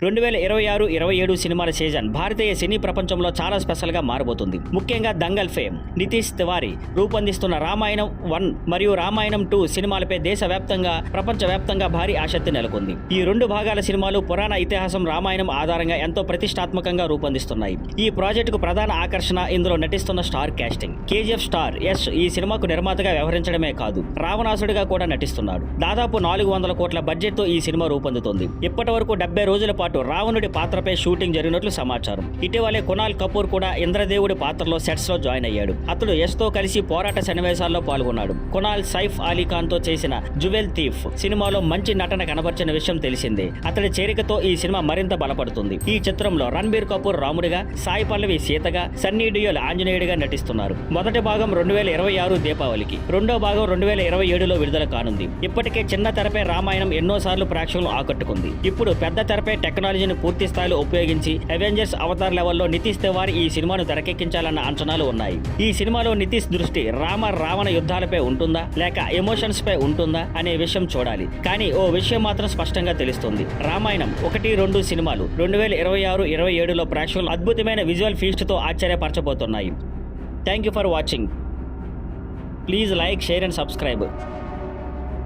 2026-27 సినిమాల సీజన్ భారతీయ సినీ ప్రపంచంలో చాలా స్పెషల్గా మారబోతుంది. ముఖ్యంగా దంగల్ ఫేమ్ నితీష్ తివారీ రూపొందిస్తున్న రామాయణం 1 మరియు రామాయణం 2 సినిమాలపై దేశవ్యాప్తంగా ప్రపంచవ్యాప్తంగా భారీ ఆసక్తి నెలకొంది. ఈ 2 భాగాల సినిమాలు పురాణ ఇతిహాసం రామాయణం ఆధారంగా ఎంతో ప్రతిష్టాత్మకంగా రూపొందిస్తున్నాయి. ఈ ప్రాజెక్టుకు ప్రధాన ఆకర్షణ ఇందులో నటిస్తున్న star casting. KGF star Yash ఈ సినిమాకు నిర్మాతగా వ్యవహరించడమే కాదు, రావణాసుడిగా కూడా నటిస్తున్నాడు. దాదాపు 400 కోట్ల బడ్జెట్తో ఈ సినిమా రూపొందుతోంది. ఇప్పటి వరకు 70 రోజుల పాటు రావణుడి పాత్రపై షూటింగ్ జరిగినట్లు సమాచారం. ఇటీవలే కునాల్ కపూర్ కూడా ఇంద్రదేవుడి పాత్రలో సెట్స్ లో జాయిన్ అయ్యాడు. అతడు యష్ తో కలిసి పోరాట సన్నివేశాల్లో పాల్గొన్నాడు. కునాల్ సైఫ్ అలీ ఖాన్ తో చేసిన జువెల్ థీఫ్ సినిమాలో మంచి నటన కనబర్చిన విషయం తెలిసిందే. అతడి చేరికతో ఈ సినిమా మరింత బలపడుతుంది. ఈ చిత్రంలో రణబీర్ కపూర్ రాముడిగా, సాయి పల్లవి సీతగా, సన్నీ డియోల్ ఆంజనేయుడిగా నటిస్తున్నారు. మొదటి భాగం 2026 దీపావళికి, రెండో భాగం 2027లో విడుదల కానుంది. ఇప్పటికే చిన్న తెరపై రామాయణం ఎన్నోసార్లు ప్రేక్షకులను ఆకట్టుకుంది. ఇప్పుడు పెద్ద తెరపై టెక్నాలజీని పూర్తి స్థాయిలో ఉపయోగించి అవెంజర్స్ అవతార్ లెవెల్లో నితీష్ తివారీ ఈ సినిమాను తెరకెక్కించాలన్న అంచనాలు ఉన్నాయి. ఈ సినిమాలో నితీష్ దృష్టి రావణ యుద్ధాలపై ఉంటుందా లేక ఎమోషన్స్ పై ఉంటుందా అనే విషయం చూడాలి. కానీ ఓ విషయం మాత్రం స్పష్టంగా తెలుస్తుంది. రామాయణం 1-2 సినిమాలు 2026-27లో ప్రేక్షకులు అద్భుతమైన విజువల్ ఫీస్ట్ తో ఆశ్చర్యపరచబోతున్నాయి. Thank you for watching. Please like, share and subscribe.